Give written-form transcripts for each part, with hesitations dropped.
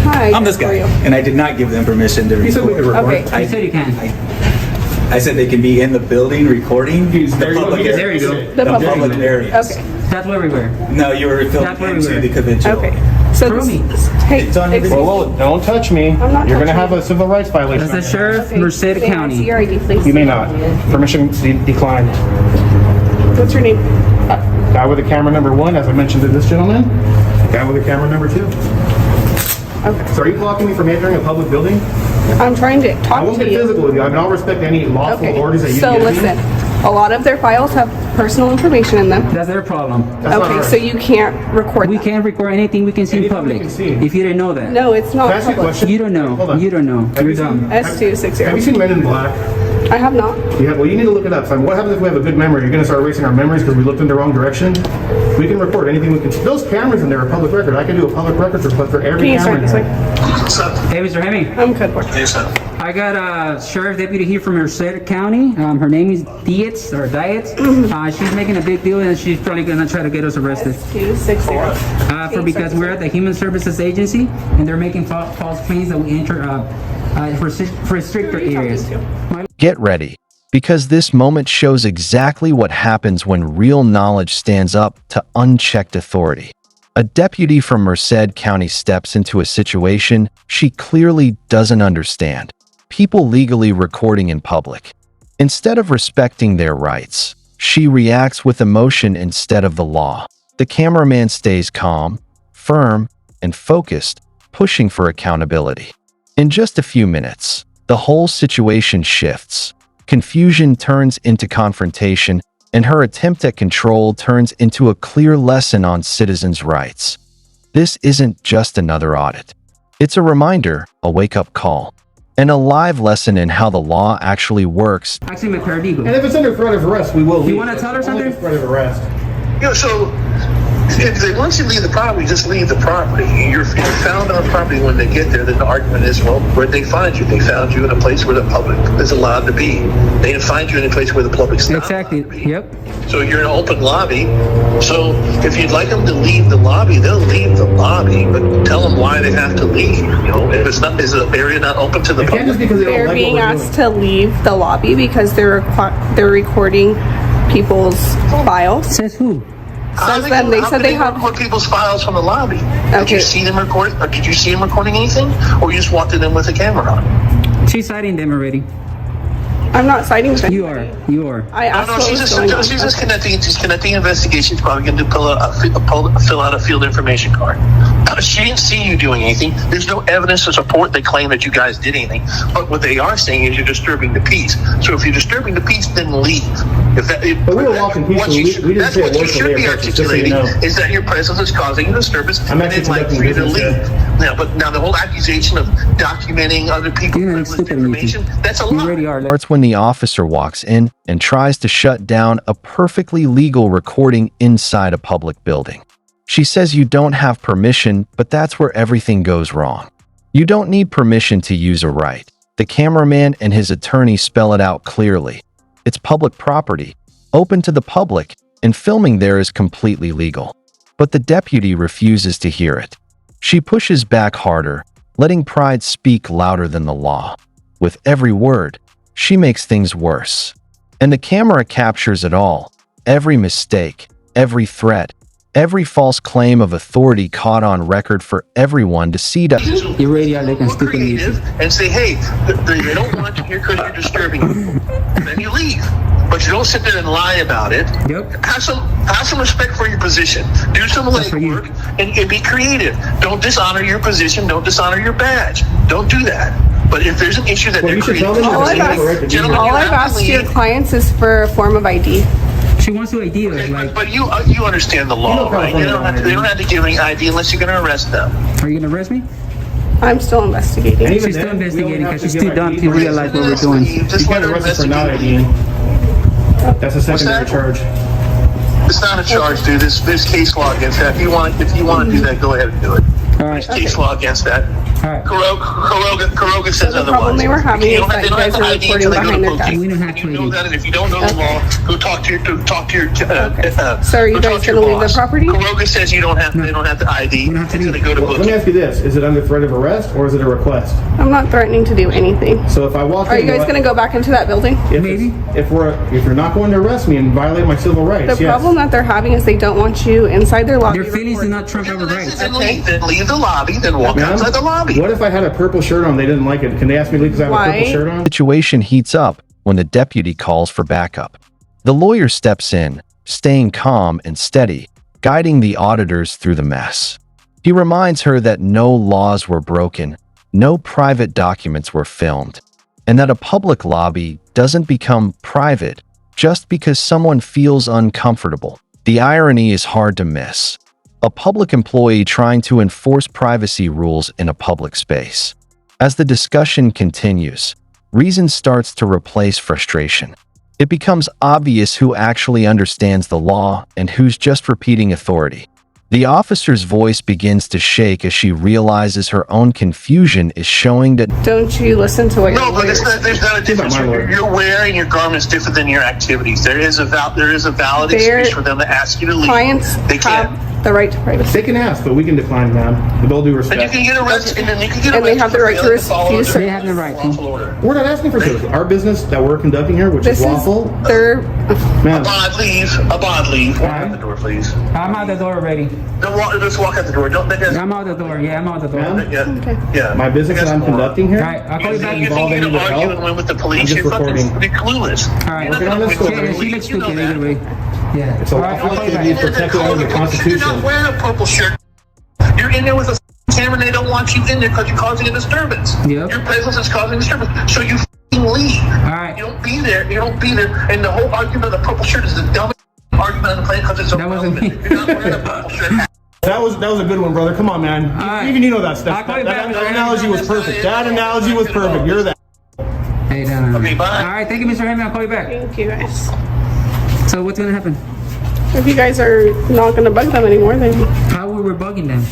Hi. I'm this guy, and I did not give them permission to record. You said we could record. Okay. I said you can. I said they can be in the building recording the public There areas. you go. The public. public areas. Okay. That's where we were. No, you were That's filmed where we into were. the convention. Okay. So Prove me. hey, It's on excuse video. me. Don't touch me. I'm not You're gonna touching have you. a civil rights violation. That's the sheriff, Okay. Merced May I see County. your ID, please? You may not. Permission declined. What's your name? Guy with the camera number 1, as I mentioned to this gentleman. Guy with the camera number 2. Okay. So are you blocking me from entering a public building? I'm trying to I talk won't to get you. physical with you. I mean, I'll respect any lawful Okay. orders that you So give listen, me. a lot of their files have personal information in them. That's their problem. That's not Okay, ours. so you can't record We them. can't record anything we can see in Anything we public. can see. If you didn't know that. No, it's not Can I ask you a public. question? You don't Hold know. on. You don't know. Have You're you seen- dumb. Have you S260. seen Men in Black? I have not. Yeah, well, you need to look it up. So what happens if we have a good memory? You're going to start erasing our memories because we looked in the wrong direction? We can record anything we can. Those cameras in there are public record. I can do a public records request for every Can you camera start in this there. way? Hey, Mr. Hemming. I'm good. Boy. I got a sheriff deputy here from Merced County. Her name is Dietz or Dietz. She's making a big deal, and she's probably gonna try to get us arrested. 260. Because we're at the Human Services Agency, and they're making false claims that we enter for restricted areas. Get ready, because this moment shows exactly what happens when real knowledge stands up to unchecked authority. A deputy from Merced County steps into a situation she clearly doesn't understand. People legally recording in public. Instead of respecting their rights, she reacts with emotion instead of the law. The cameraman stays calm, firm, and focused, pushing for accountability. In just a few minutes, the whole situation shifts. Confusion turns into confrontation, and her attempt at control turns into a clear lesson on citizens' rights. This isn't just another audit. It's a reminder, a wake-up call, and a live lesson in how the law actually works. Actually, my paralegal. And if it's under threat of arrest, we will leave. You wanna tell her It's only something? Threat of arrest. So if they once you leave the property, just leave the property. You're found on property when they get there. Then the argument is, well, where'd they find you? They found you in a place where the public is allowed to be. They didn't find you in a place where the public's not Exactly. allowed to be. Yep. So you're in an open lobby. So if you'd like them to leave the lobby, they'll leave the lobby, but tell them why they have to leave. You know, if it's not, is the area not open to the It can't just public? because they don't They're like being what we're asked doing. to leave the lobby because they're recording people's files. Says who? Says them. They said they have. record people's files from the lobby. Did Okay. you see them record? Or did you see them recording anything, or you just walked in them with a camera on? She's citing them already. I'm not citing them. You are. You are. I asked No, what she's was just, going on. she's just connecting. She's connecting investigations. Probably going to fill out a field information card. She didn't see you doing anything. There's no evidence to support the claim that you guys did anything. But what they are saying is you're disturbing the peace. So if you're disturbing the peace, then leave. But we were walking peacefully. We didn't that's say a what you word from should there, be but just so you articulating know. is that your presence is causing a disturbance. I'm and actually they'd like conducting for you to business leave. Now, but now the whole accusation of documenting other people's You're privileged stupid, information, that's a You lie. already are. Starts when the officer walks in and tries to shut down a perfectly legal recording inside a public building. She says you don't have permission, but that's where everything goes wrong. You don't need permission to use a right. The cameraman and his attorney spell it out clearly. It's public property, open to the public, and filming there is completely legal. But the deputy refuses to hear it. She pushes back harder, letting pride speak louder than the law. With every word, she makes things worse. And the camera captures it all. Every mistake, every threat, every false claim of authority caught on record for everyone to see. You already are looking stupid. Creative and say, hey, they don't want you here because you're disturbing them. Then you leave. But you don't sit there and lie about it. Yep. Have some respect for your position. Do some for you. legwork and be creative. Don't dishonor your position. Don't dishonor your badge. Don't do that. But if there's an issue that Well, they're you should tell creating, them All I've that asked- they have the right to be Gentlemen, here. All you I've have to asked your leave. clients is for a form of ID. She wants to ID us. Like, But you understand the law, know right? California They don't have to give any ID unless you're going to arrest them. are you gonna arrest me? I'm still investigating. And even She's still then, we investigating only have because to she's give too dumb ID to for- realize what we're doing. You Just let can't her arrest us for not investigate. IDing. That's a secondary that? charge. It's not a charge, dude. There's case law against that. If you want to do that, go ahead and do it. All right. There's case law against that. All right. Caroga says The otherwise. problem they were having You is don't that they you don't guys have to are ID recording until they go to behind their post. We don't have And to you know ID. that, and if you don't know the law, go talk to your So are you go talk guys to your gonna leave the boss. property? Caroga says you don't have they don't have to ID don't have to until they leave. go to Well, let me post. ask you this: is it under threat of arrest or is it a request? I'm not threatening to do anything. So if I walk Are in, you guys gonna go back into that building? Maybe. if you're not going to arrest me and violate my civil rights, The yes. problem that they're having is they don't want you inside their lobby. Their feelings do recording. not trump our rights. Then leave the lobby. Then walk Ma'am, outside the lobby. what if I had a purple shirt on? They didn't like it. Can they ask me to leave because I have a Why? purple shirt on? Situation heats up when the deputy calls for backup. The lawyer steps in, staying calm and steady, guiding the auditors through the mess. He reminds her that no laws were broken, no private documents were filmed, and that a public lobby doesn't become private just because someone feels uncomfortable. The irony is hard to miss. A public employee trying to enforce privacy rules in a public space. As the discussion continues, reason starts to replace frustration. It becomes obvious who actually understands the law and who's just repeating authority. The officer's voice begins to shake as she realizes her own confusion is showing that Don't you listen to what No, your but lawyers there's not a difference. my lawyer. You're wearing your garments different than your activities. There is a valid Their excuse for them to ask you to leave. clients They can't. have the right to privacy. They can ask, but we can decline, ma'am. With all due And you respect. can get arrested, and then you can get And they arrested have the for right to failing follow refuse the They have the right. lawful order. We're not asking for this. Our business that we're conducting here, which This is is lawful, their. ma'am. A bond leave. Walk out the door, please. I'm out the door already. Just walk out the door. Don't make us. I'm out the door. Yeah, I'm out the door. Ma'am? Yeah. Okay. Yeah. My business that I'm conducting here. All right, I'll call you back. You involve think any you're with arguing help? and win with the I'm police? just You're fucking recording. clueless. All right. You're not Working on gonna this win for the me. Yeah, she police, looks you know stupid that. either way. Yeah. It's a All right, lawful I'll call you activity back. protected under the You're Constitution. not wearing a purple shirt. You're in there with a camera and they don't want you in there because you're causing a disturbance. Yep. Your presence is causing a disturbance. So you f***ing leave. All right. You don't be there. You don't be there. And the whole argument of the purple shirt is the dumbest argument on the planet because it's That wasn't irrelevant. me. You're not wearing a purple shirt. That was a good one, brother. Come on, man. right. Even you know that stuff. I'll call you That back. analogy was perfect. That analogy was perfect. You're that. Hey, no. Okay, bye. All right, thank you, Mr. Hammond. I'll call you back. Thank you guys. So what's gonna happen? If you guys are not gonna bug them anymore, then How were we bugging them?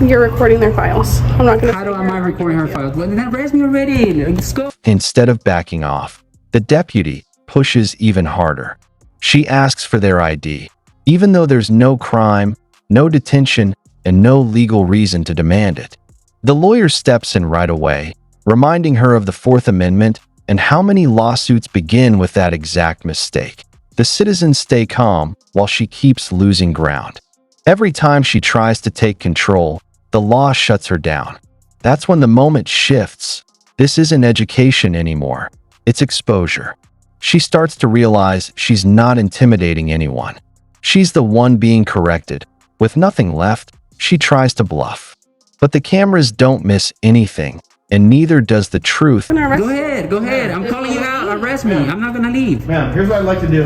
you're recording their files. I'm not gonna. How am I recording her files? Well, then arrest me already. Let's go. instead of backing off, the deputy pushes even harder. She asks for their ID, even though there's no crime, no detention, and no legal reason to demand it. The lawyer steps in right away, reminding her of the Fourth Amendment and how many lawsuits begin with that exact mistake. The citizens stay calm while she keeps losing ground. Every time she tries to take control, the law shuts her down. That's when the moment shifts. This isn't education anymore. It's exposure. She starts to realize she's not intimidating anyone. She's the one being corrected. With nothing left, she tries to bluff. But the cameras don't miss anything, and neither does the truth. Go ahead. Go ahead. I'm calling you out. Arrest me. I'm not gonna leave. Ma'am, here's what I'd like to do.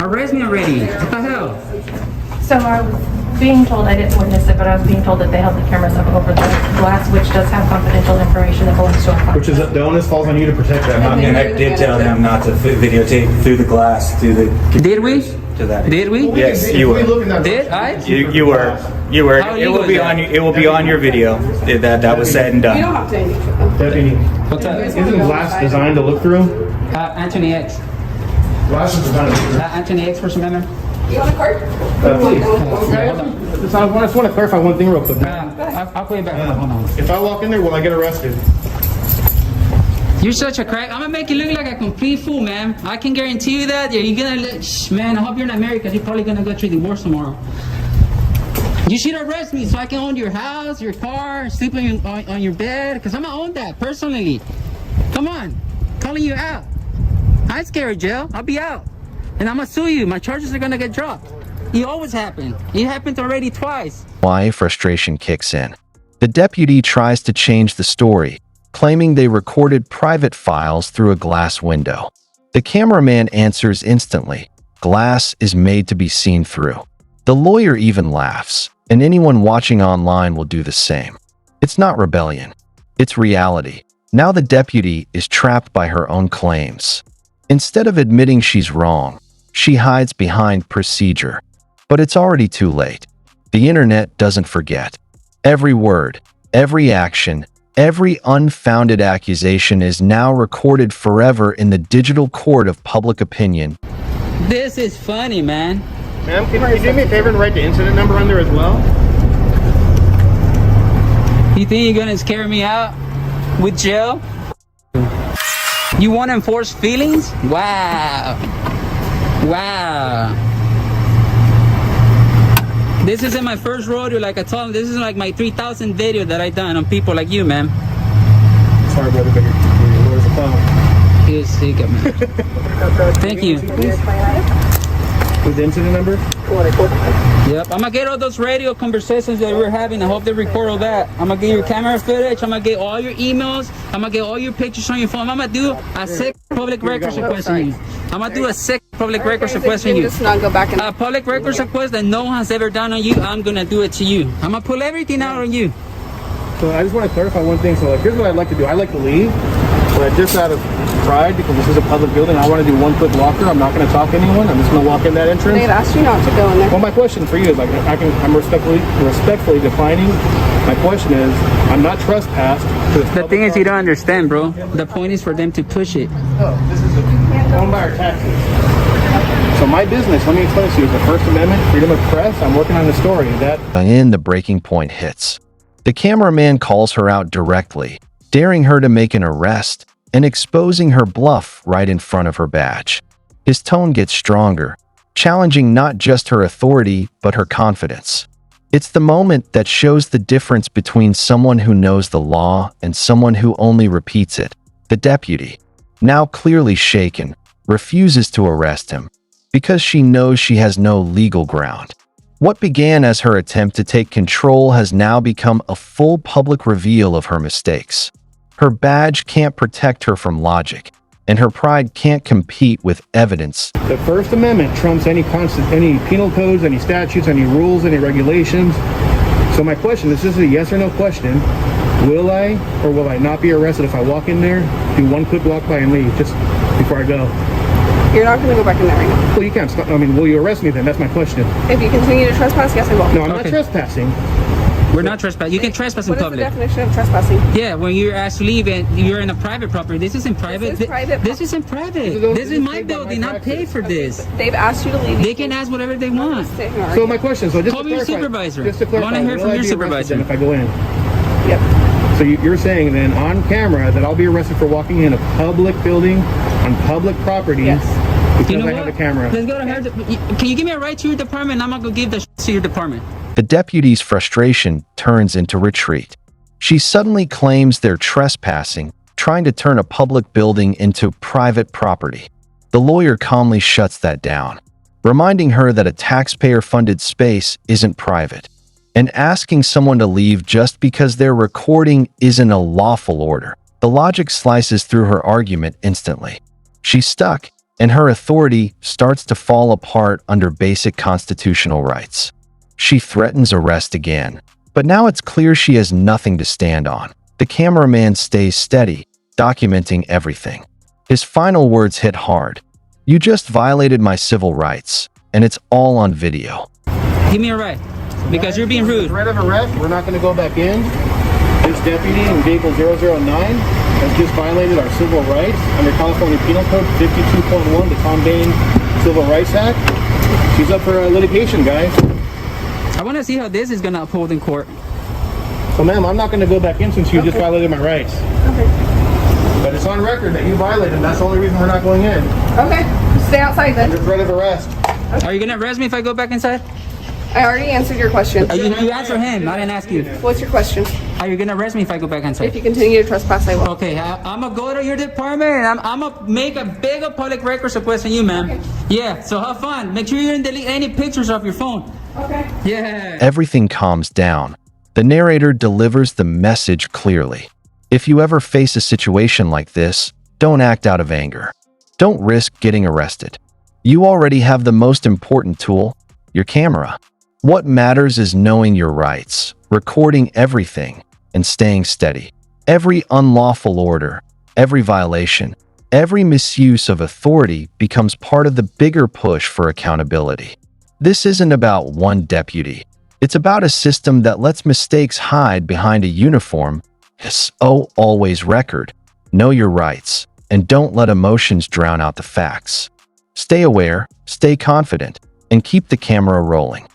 Arrest me already. What the hell? So I was being told, I didn't witness it, but I was being told that they held the cameras up over the glass, which does have confidential information that belongs to a client. Which is the onus falls on you to protect that, not me. And I did tell them not to videotape through the glass, through the. Did we? To that. Did we? Yes, you were. Did I? You were. How It will illegal be is on. that? It will be on your video. That was said and You don't done. have to engage with them. Deputy, What's up? isn't glass designed to look through? Anthony X. Glass is designed to look through. Anthony X, First Amendment. You want a card? Please. I just want to clarify one thing real quick. I'll call you back. Hold on. If I walk in there, will I get arrested? You're such a crack. I'm gonna make you look like a complete fool, man. I can guarantee you that. You're gonna look, man. I hope you're not married because you're probably gonna go through divorce tomorrow. You should arrest me so I can own your house, your car, sleep on your bed. Because I'm gonna own that personally. Come on, calling you out. I ain't scared of jail. I'll be out, and I'm gonna sue you. My charges are gonna get dropped. It always happen. It happened already twice. Why frustration kicks in. The deputy tries to change the story, claiming they recorded private files through a glass window. The cameraman answers instantly. Glass is made to be seen through. The lawyer even laughs, and anyone watching online will do the same. It's not rebellion. It's reality. Now the deputy is trapped by her own claims. Instead of admitting she's wrong, she hides behind procedure. But it's already too late. The internet doesn't forget. Every word, every action, every unfounded accusation is now recorded forever in the digital court of public opinion. This is funny, man. Ma'am, can you do me a favor and write the incident number on there as well? You think you're gonna scare me out with jail? You want to enforce feelings? Wow. Wow. This isn't my first rodeo, like I told him. This is like my 3,000 video that I done on people like you, man. Sorry, brother, but your lawyer's a clown. He is sick, man. Thank you. With the incident number? Yep, I'm gonna get all those radio conversations that we're having. I hope they record all that. I'm gonna get your camera footage. I'm gonna get all your emails. I'm gonna get all your pictures on your phone. I'm gonna do a sick public records request on you. I'm gonna do a sick public records request on you. Just not go back and A public records request that no one has ever done on you. I'm gonna do it to you. I'm gonna pull everything out on you. So I just want to clarify one thing. So like, here's what I'd like to do. I'd like to leave, but just out of pride, because this is a public building, I want to do one-foot walker. I'm not going to talk to anyone. I'm just going to walk in that entrance. they've asked you not to go in there. Well, my question for you is, like, I'm respectfully defining. My question is, I'm not trespassed. The thing is, you don't understand, bro. The point is for them to push it. No, this is owned by our taxes. So my business, let me explain to you, is the First Amendment, freedom of press. I'm working on the story that. And the breaking point hits. The cameraman calls her out directly, daring her to make an arrest and exposing her bluff right in front of her badge. His tone gets stronger, challenging not just her authority, but her confidence. It's the moment that shows the difference between someone who knows the law and someone who only repeats it. The deputy, now clearly shaken, refuses to arrest him because she knows she has no legal ground. What began as her attempt to take control has now become a full public reveal of her mistakes. Her badge can't protect her from logic, and her pride can't compete with evidence. The First Amendment trumps any penal codes, any statutes, any rules, any regulations. So my question, this is a yes or no question. Will I or will I not be arrested if I walk in there, do one quick walk by and leave just before I go? You're not going to go back in there right now. Well, you can't stop. I mean, will you arrest me then? That's my question. If you continue to trespass, yes, I will. No, I'm not Okay. trespassing. We're not trespassing. You can trespass in What is the public. definition of trespassing? Yeah, when you're asked to leave and you're in a private property. This isn't private. This is private. This isn't private. This This is is my paid by my building. I taxes. paid for this. They've asked you to leave. They can ask whatever they want. Sit here and So argue. my question, so just Call to me your clarify, supervisor. just to I wanna clarify, hear will from I your be arrested supervisor. then if I go in? Yep. So you're saying then on camera that I'll be arrested for walking in a public building on public property Yes. because You know I have a what? camera? Let's go to her. Can you give me a ride to your department? I'm gonna go give the to your department. The deputy's frustration turns into retreat. She suddenly claims they're trespassing, trying to turn a public building into private property. The lawyer calmly shuts that down, reminding her that a taxpayer-funded space isn't private, and asking someone to leave just because they're recording isn't a lawful order. The logic slices through her argument instantly. She's stuck, and her authority starts to fall apart under basic constitutional rights. She threatens arrest again, but now it's clear she has nothing to stand on. The cameraman stays steady, documenting everything. His final words hit hard. "You just violated my civil rights, and it's all on video." Give me a ride, because you're being rude. Threat of arrest, we're not going to go back in. This deputy in vehicle 009 has just violated our civil rights under California Penal Code 52.1, the Tom Bain Civil Rights Act. She's up for litigation, guys. I want to see how this is gonna uphold in court. So, ma'am, I'm not going to go back in since you just violated my rights. Okay. But it's on record that you violated, and that's the only reason we're not going in. Okay. Stay outside then. Under threat of arrest. Are you gonna arrest me if I go back inside? I already answered your question. You answer him. I didn't ask you. What's your question? Are you gonna arrest me if I go back If inside? you continue to trespass, I will. Okay, I'm gonna go to your department and I'm gonna make a big public records request on you, ma'am. Yeah, so have fun. Make sure you didn't delete any pictures off your phone. Okay. Yeah. Everything calms down. The narrator delivers the message clearly. If you ever face a situation like this, don't act out of anger. Don't risk getting arrested. You already have the most important tool, your camera. What matters is knowing your rights, recording everything, and staying steady. Every unlawful order, every violation, every misuse of authority becomes part of the bigger push for accountability. This isn't about one deputy. It's about a system that lets mistakes hide behind a uniform. So always record, know your rights, and don't let emotions drown out the facts. Stay aware, stay confident, and keep the camera rolling.